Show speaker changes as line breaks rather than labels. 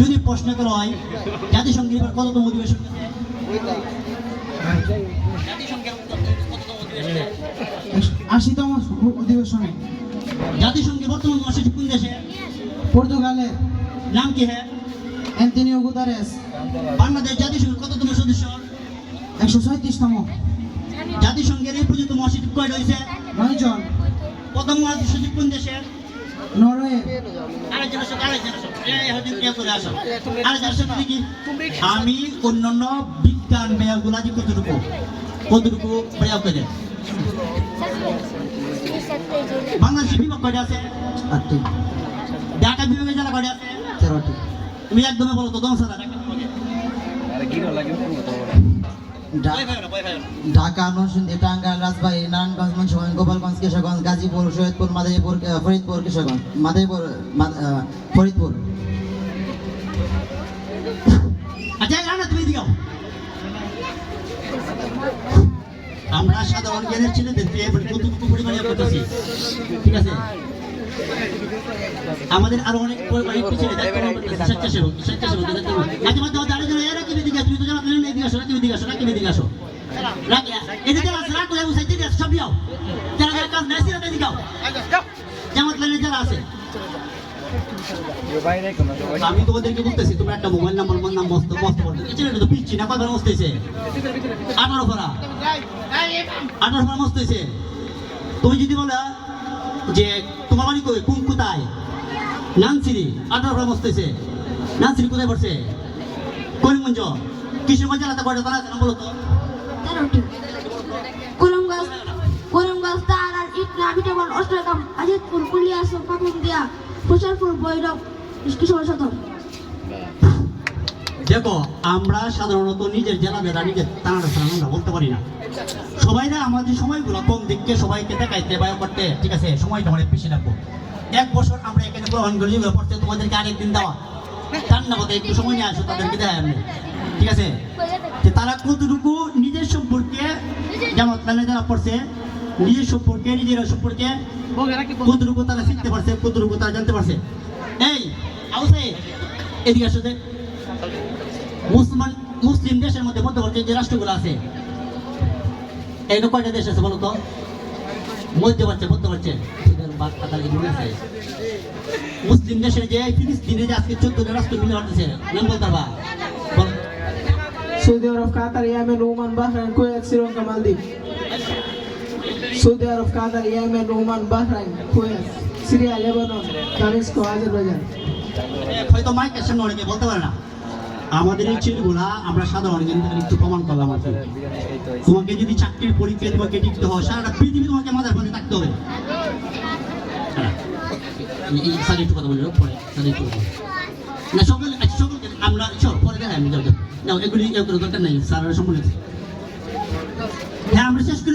যদি প্রশ্ন করা হয় জাতিসংঘের এবার কততম অধিবেশন জাতিসংঘের কততম অধিবেশন
80তম অধিবেশনে
জাতিসংঘের বর্তমান মহাসচিব কোন দেশে
পর্তুগালে
নাম কি হ্যাঁ
অ্যান্টনিও গুতারেস
বাংলাদেশ জাতিসংঘের কততম সদস্য
136তম
জাতিসংঘের এই পর্যন্ত মহাসচিব কয়টা হয়েছে
9 জন
প্রথম মহাসচিব কোন দেশে
নরওয়ে
আমি অন্যান্য বিজ্ঞান ব্যয়গুলা যে কতটুকু ব্যয় করে বাংলাদেশের বিভাগ কয়টা আছে
8টি
ঢাকা বিভাগের জেলা কয়টা আছে
13টি
তুমি একদমই বলো তো 10,000
ঢাকা নরসিংদী টাঙ্গাইল রাজবাড়ী নারায়ণগঞ্জ মুন্সিগঞ্জ গোপালগঞ্জ কিশোরগঞ্জ গাজীপুর সৈয়দপুর মাদারীপুর ফরিদপুর কিশোরগঞ্জ ফরিদপুর
আচ্ছা না তুমি দিও আমরা সাধারণ জ্ঞানের ছেলেদেরকে কতটুকু পরিমাণে করতেছি ঠিক আছে আমাদের আরো অনেক পিছনে স্বেচ্ছাসেবক মাঝে মাঝে আরেকজন এরা কি দিকে তুমি তো জানো না এদিকে আসো রাখি দিকে আসো রাখি দিকে আসো রাখি এদিকে আসো রাখো যাবো সাইডে দিয়ে সব যাও যারা যারা কাজ নাই সেটা দিকে যাও জামাত লাইনে যারা আছে আমি তোমাদেরকে বলতেছি তোমরা একটা মোবাইল নাম্বার নাম মস্ত মস্ত বলতে এই ছেলেটা তো পিচ্ছি না কয়বার মস্ত হয়েছে 18 ফরা 18 ফরা মস্ত হয়েছে তুমি যদি বলো যে তোমার বাড়ি কই কোন কোথায় নানসিরি 18 ফরা মস্ত হয়েছে নানসিরি কোথায় পড়ছে করিমগঞ্জ কিশোরগঞ্জ জেলাতে কয়টা থানা আছে না বলো তো
13টি করিমগঞ্জ তারার ইটনা বিটাবন অষ্টগ্রাম আজিতপুর কুলিয়াসর পাকুন্দিয়া প্রচারপুর বৈরব কিশোর সদর
দেখো আমরা সাধারণত নিজের জেলা ভেদা নিজের থানাটা আমরা বলতে পারি না সবাই না আমাদের সময়গুলো কম দিককে সবাইকে দেখাইতে বায়ু করতে ঠিক আছে সময়টা অনেক বেশি লাগবো 1 বছর আমরা এখানে গ্রহণ করি যেগুলো পড়তে তোমাদেরকে আরেকদিন দেওয়া তার না কথা একটু সময় নিয়ে আসো তাদেরকে দেয় আমি ঠিক আছে যে তারা কতটুকু নিজের সম্পর্কে যেমন যারা পড়ছে নিজের সম্পর্কে নিজের সম্পর্কে কতটুকু তারা শিখতে পারছে কতটুকু তারা জানতে পারছে এই আউসে এদিকে আসো যে মুসলিম দেশের মধ্যে মধ্যবর্তী যে রাষ্ট্রগুলো আছে এই কয়টা দেশ আছে বলো তো মধ্যপ্রাচ্য মুসলিম দেশের যে ফিলিস্তিনে যে আজকে 14টা রাষ্ট্র মিলে হচ্ছে নাম বলতে পারবা
Saudi Arab Qatar Yemen Oman Bahrain Kuwait Sri Lanka Maldives Saudi Arab Qatar Yemen Oman Bahrain Kuwait Syria Lebanon দামেস্ক আজারবাইজান
হয়তো মাইকের সামনে অনেকে বলতে পারে না আমাদের এই ছেলেগুলা আমরা সাধারণ কিন্তু একটু প্রমাণ করলাম আর তোমাকে যদি চাকরির পরীক্ষা তোমাকে টিকতে হয় সারাটা পৃথিবী তোমাকে মাথার মধ্যে থাকতে হবে এই স্যার একটু কথা বলি পরে স্যার একটু না সকলকে আমরা পরে দেখাই আমি যাও এগুলি দরকার নাই স্যারের সম্বন্ধে হ্যাঁ আমরা শেষ করি